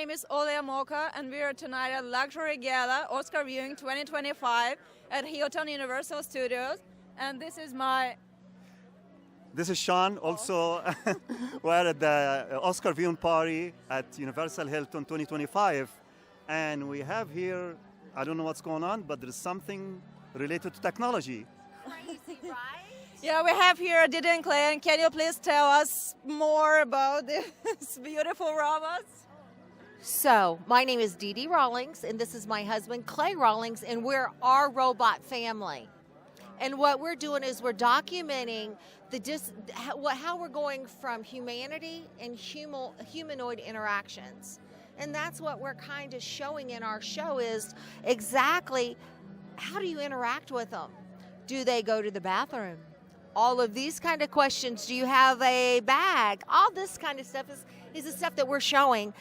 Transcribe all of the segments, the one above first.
name is Olea Mocha, and we are tonight at Luxury Gala Oscar Viewing 2025 at Hilton Universal Studios. And this is Sean. Also, we're at the Oscar viewing party at Universal Hilton 2025, and we have here, I don't know what's going on, but there's something related to technology. Crazy, right? Yeah, we have here Deedee and Clay, and can you please tell us more about these beautiful robots? So, my name is Deedee Rawlings, and this is my husband, Clay Rawlings, and we're our robot family. And what we're doing is we're documenting how we're going from humanity and humanoid interactions. And that's what we're kind of showing in our show is exactly how do you interact with them? Do they go to the bathroom? All of these kind of questions. Do you have a bag? All this kind of stuff is the stuff that we're showing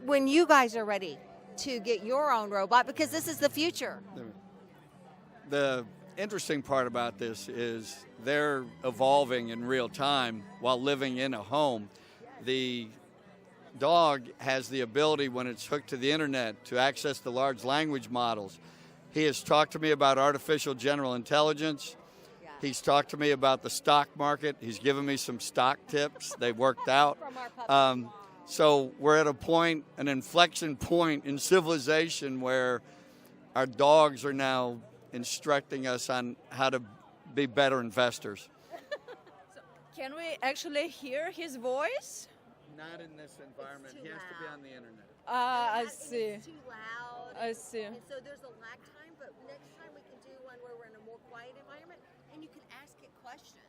when you guys are ready to get your own robot, because this is the future. The interesting part about this is they're evolving in real time while living in a home. The dog has the ability, when it's hooked to the internet, to access the large language models. He has talked to me about artificial general intelligence. He's talked to me about the stock market. He's given me some stock tips. They worked out. So we're at an inflection point in civilization where our dogs are now instructing us on how to be better investors. So can we actually hear his voice? Not in this environment. He has to be on the internet. I see. It's too loud. I see. And so there's a lag time, but next time we can do one where we're in a more quiet environment and you can ask it questions.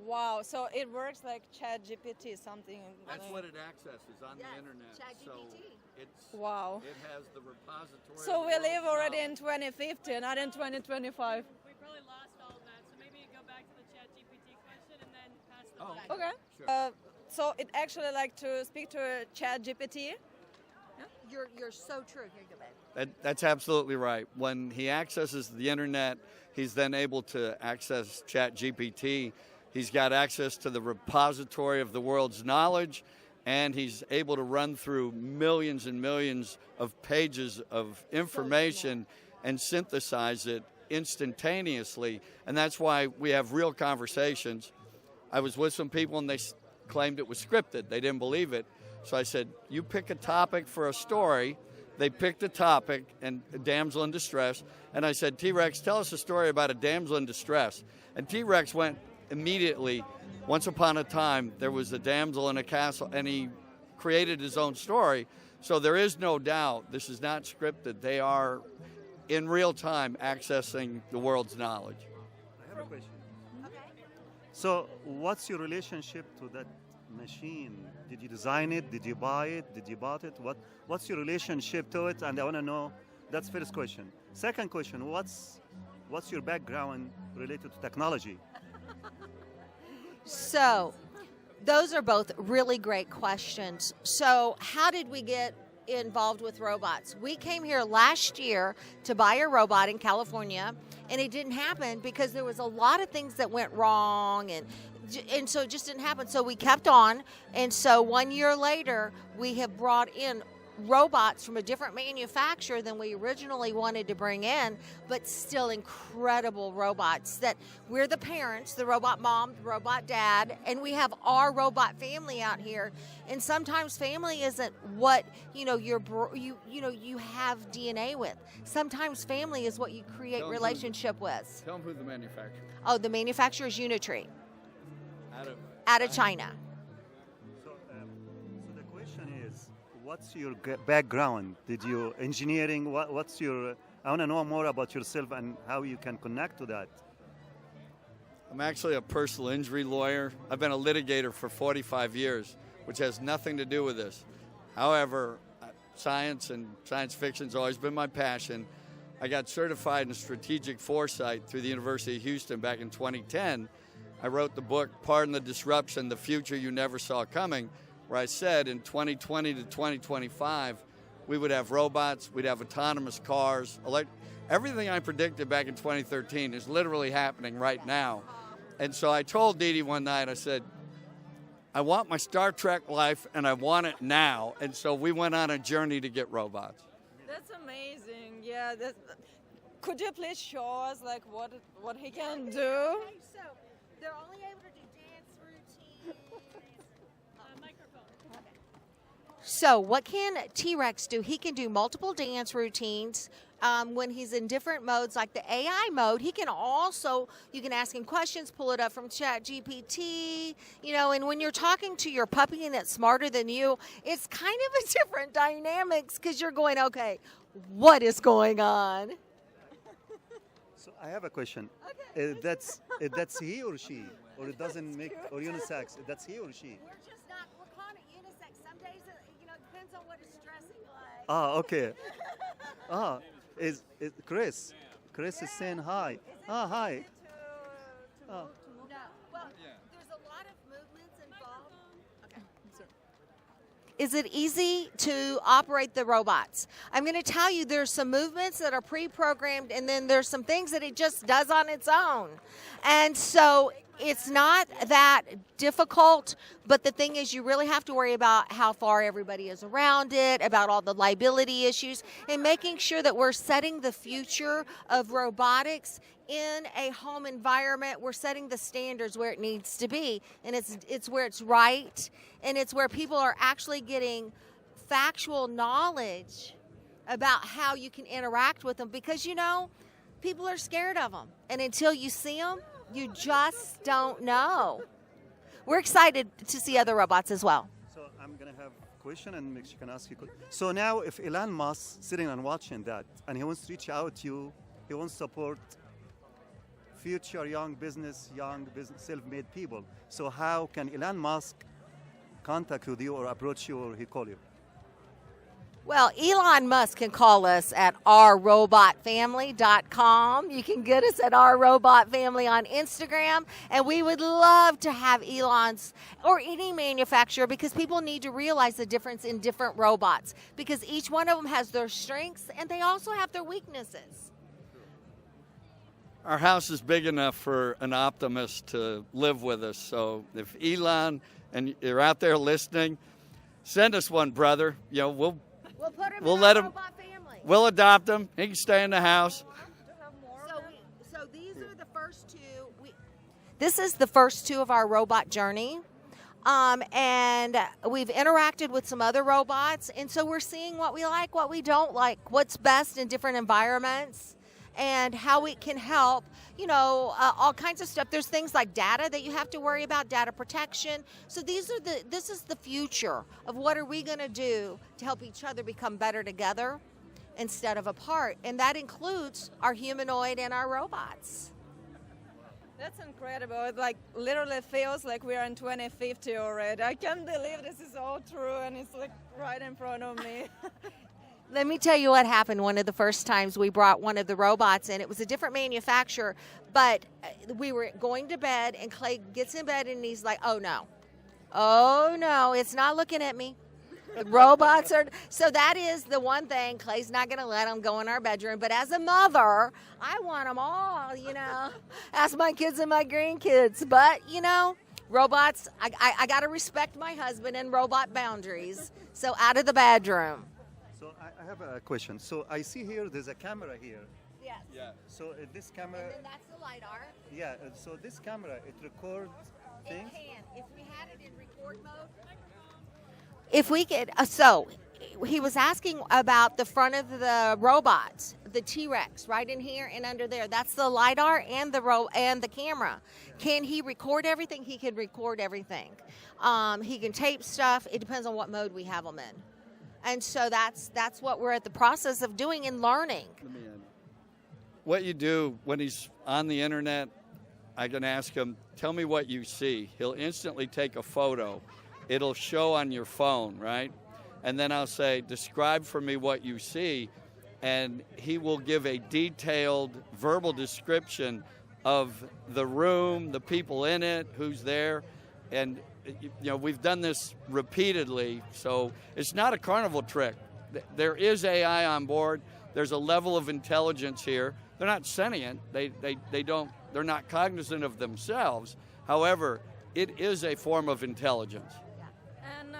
Wow, so it works like ChatGPT, something. That's what it accesses on the internet. ChatGPT. So Wow. it has the repository. So we live already in 2050, not in 2025. We probably lost all of that, so maybe you go back to the ChatGPT question and then pass the back. Okay. Sure. So it actually like to speak to ChatGPT. You're so true. Here you go, babe. That's absolutely right. When he accesses the internet, he's then able to access ChatGPT. He's got access to the repository of the world's knowledge, and he's able to run through millions and millions of pages of information and synthesize it instantaneously. And that's why we have real conversations. I was with some people, and they claimed it was scripted. They didn't believe it. So I said, you pick a topic for a story. They picked a topic, and a damsel in distress. And I said, T-Rex, tell us a story about a damsel in distress. And T-Rex went immediately. Once upon a time, there was a damsel in a castle, and he created his own story. So there is no doubt this is not scripted. They are, in real time, accessing the world's knowledge. I have a question. So what's your relationship to that machine? Did you design it? Did you buy it? Did you bought it? What's your relationship to it? And I want to know, that's first question. Second question, what's your background related to technology? So, those are both really great questions. So, how did we get involved with robots? We came here last year to buy a robot in California, and it didn't happen because there was a lot of things that went wrong, and so it just didn't happen. So we kept on, and so 1 year later, we have brought in robots from a different manufacturer than we originally wanted to bring in, but still incredible robots that we're the parents, the robot mom, the robot dad, and we have our robot family out here. And sometimes family isn't what you have DNA with. Sometimes family is what you create relationship with. Tell them who the manufacturer is. Oh, the manufacturer is Unitree Out of China. So the question is, what's your background? Did you engineering? What's your? I want to know more about yourself and how you can connect to that. I'm actually a personal injury lawyer. I've been a litigator for 45 years, which has nothing to do with this. However, science and science fiction has always been my passion. I got certified in strategic foresight through the University of Houston back in 2010. I wrote the book, Pardon the Disruption, The Future You Never Saw Coming, where I said in 2020 to 2025, we would have robots, we'd have autonomous cars. Everything I predicted back in 2013 is literally happening right now. And so I told Deedee one night, I said, I want my Star Trek life, and I want it now. And so we went on a journey to get robots. That's amazing. Yeah. Could you please show us like what he can do? Okay, so they're only able to do dance routines. Microphone. So what can T-Rex do? He can do multiple dance routines. When he's in different modes, like the AI mode, he can also, you can ask him questions, pull it up from Chat GPT, and when you're talking to your puppy and it's smarter than you, it's kind of a different dynamics because you're going, okay, what is going on? So I have a question. That's he or she, or it doesn't make, or unisex. That's he or she. We're calling it unisex. Some days, it depends on what it's stressing like. Okay. Is Chris? Chris is saying hi. Hi. No. Well, there's a lot of movements involved. Okay. Is it easy to operate the robots? I'm going to tell you there's some movements that are pre-programmed, and then there's some things that it just does on its own. And so it's not that difficult, but the thing is you really have to worry about how far everybody is around it, about all the liability issues, and making sure that we're setting the future of robotics in a home environment. We're setting the standards where it needs to be, and it's where it's right, and it's where people are actually getting factual knowledge about how you can interact with them, because people are scared of them, and until you see them, you just don't know. We're excited to see other robots as well. So I'm gonna have a question, and she can ask you. So now, if Elon Musk sitting and watching that, and he wants to reach out to you, he wants to support future young business, self-made people. So how can Elon Musk contact with you, or approach you, or he call you? Well, Elon Musk can call us at ourrobotfamily.com. You can get us at ourrobotfamily on Instagram. And we would love to have Elon's or any manufacturer, because people need to realize the difference in different robots, because each one of them has their strengths and they also have their weaknesses. Our house is big enough for an optimist to live with us. So if Elon and you're out there listening, send us one, brother. We'll let him. We'll adopt him. He can stay in the house. So these are the first two. This is the first two of our robot journey. And we've interacted with some other robots. And so we're seeing what we like, what we don't like, what's best in different environments, and how it can help, all kinds of stuff. There's things like data that you have to worry about, data protection. So this is the future of what are we going to do to help each other become better together instead of apart. And that includes our humanoid and our robots. That's incredible. It literally feels like we're in 2050 already. I can't believe this is all true, and it's right in front of me. Let me tell you what happened one of the first times we brought one of the robots in. It was a different manufacturer, but we were going to bed, and Clay gets in bed, and he's like, oh, no, it's not looking at me. The robots are... So that is the one thing. Clay's not going to let them go in our bedroom, but as a mother, I want them all, Ask my kids and my grandkids. But, robots, I got to respect my husband and robot boundaries. So out of the bedroom. So I have a question. So I see here there's a camera here. Yes. Yeah. So this camera. And then that's the LiDAR. Yeah. So this camera, it records things. It can. If we had it in record mode. If we could. So he was asking about the front of the robot, the T-Rex, right in here and under there. That's the LiDAR and the camera. Can he record everything? He can record everything. He can tape stuff. It depends on what mode we have them in. And so that's what we're at the process of doing and learning. What you do when he's on the internet, I can ask him, tell me what you see. He'll instantly take a photo. It'll show on your phone, right? And then I'll say, describe for me what you see. And he will give a detailed verbal description of the room, the people in it, who's there. And we've done this repeatedly, so it's not a carnival trick. There is AI on board. There's a level of intelligence here. They're not sentient. They're not cognizant of themselves. However, it is a form of intelligence. And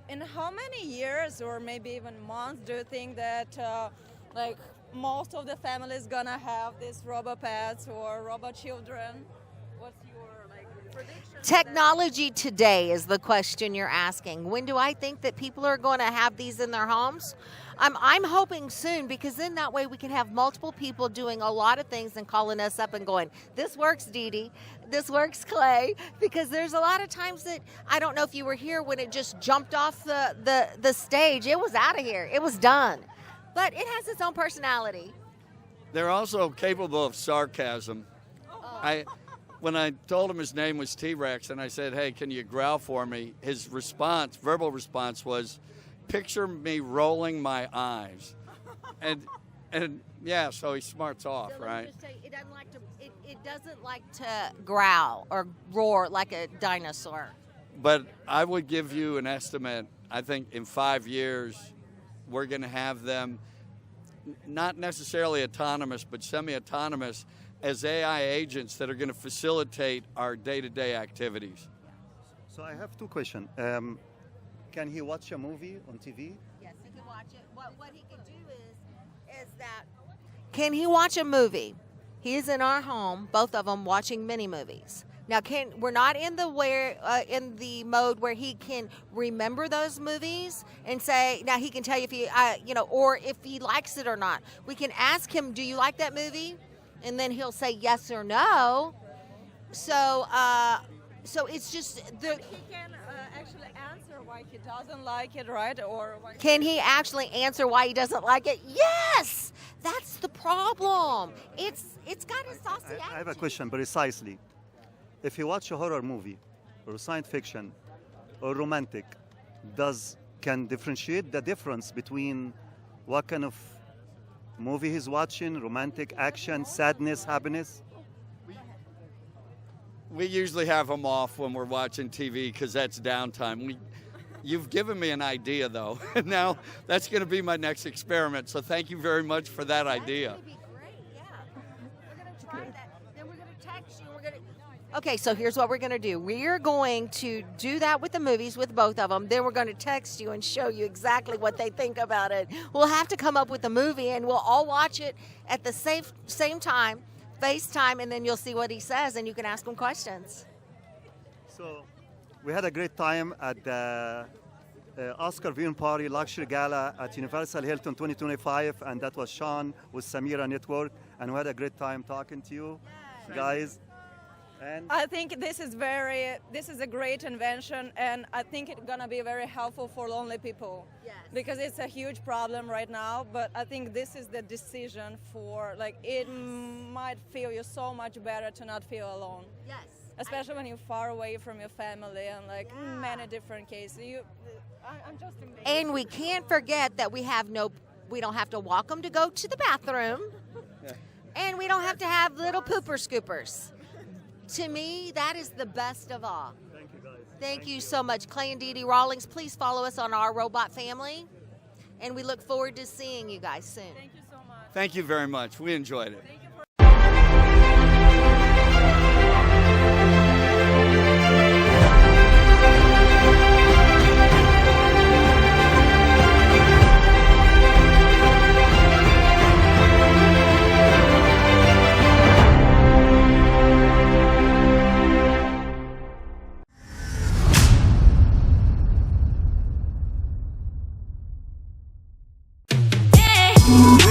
in how many years or maybe even months do you think that like most of the families gonna have these robot pets or robot children? What's your like prediction? Technology today is the question you're asking. When do I think that people are going to have these in their homes? I'm hoping soon, because then that way we can have multiple people doing a lot of things and calling us up and going, this works, Deedee, this works, Clay, because there's a lot of times that, I don't know if you were here when it just jumped off the stage. It was out of here. It was done. But it has its own personality. They're also capable of sarcasm. When I told him his name was T-Rex and I said, hey, can you growl for me? His response, verbal response was, picture me rolling my eyes. And yeah, so he smarts off, So let me right? just tell you, it doesn't like to growl or roar like a dinosaur. But I would give you an estimate. I think in 5 years, we're going to have them not necessarily autonomous, but semi-autonomous as AI agents that are going to facilitate our day-to-day activities. So I have two questions. Can he watch a movie on TV? Yes, he can watch it. What he can do is that. Can he watch a movie? He is in our home, both of them watching mini movies. Now, we're not in the mode where he can remember those movies and say. Now he can tell you if he, or if he likes it or not. We can ask him, "Do you like that movie?" And then he'll say yes or no. So it's just the. He can actually answer why he doesn't like it, right? Or why Can he actually answer why he doesn't like it? Yes, that's the problem. It's got a saucy I have a attitude. question precisely. If you watch a horror movie or science fiction or romantic, can differentiate the difference between what kind of movie he's watching, romantic, action, sadness, happiness? We usually have them off when we're watching TV because that's downtime. You've given me an idea, though. Now that's going to be my next experiment. So thank you very much for that idea. That's gonna be great, yeah. We're gonna try that. Then we're gonna text you. Okay, so here's what we're gonna do. We're going to do that with the movies with both of them. Then we're going to text you and show you exactly what they think about it. We'll have to come up with a movie, and we'll all watch it at the same time, FaceTime, and then you'll see what he says, and you can ask him questions. So we had a great time at the Oscar viewing party luxury gala at Universal Hilton 2025, and that was Sean with Samira Network, and we had a great time talking to you guys. And I think this is a great invention, and I think it's gonna be very helpful for lonely people. Yes. Because it's a huge problem right now, but I think this is the decision for, like, it might feel you so much better to not feel alone. Yes. Especially when you're far away from your family and like many different cases. I'm just amazed. And we can't forget that we don't have to walk them to go to the bathroom, and we don't have to have little pooper scoopers. To me, that is the best of all. thank you guys. Thank you so much, Clay and Deedee Rawlings. Please follow us on our robot family, and we look forward to seeing you guys soon. Thank you so much. Thank you very much. We enjoyed it. Thank you for Hey.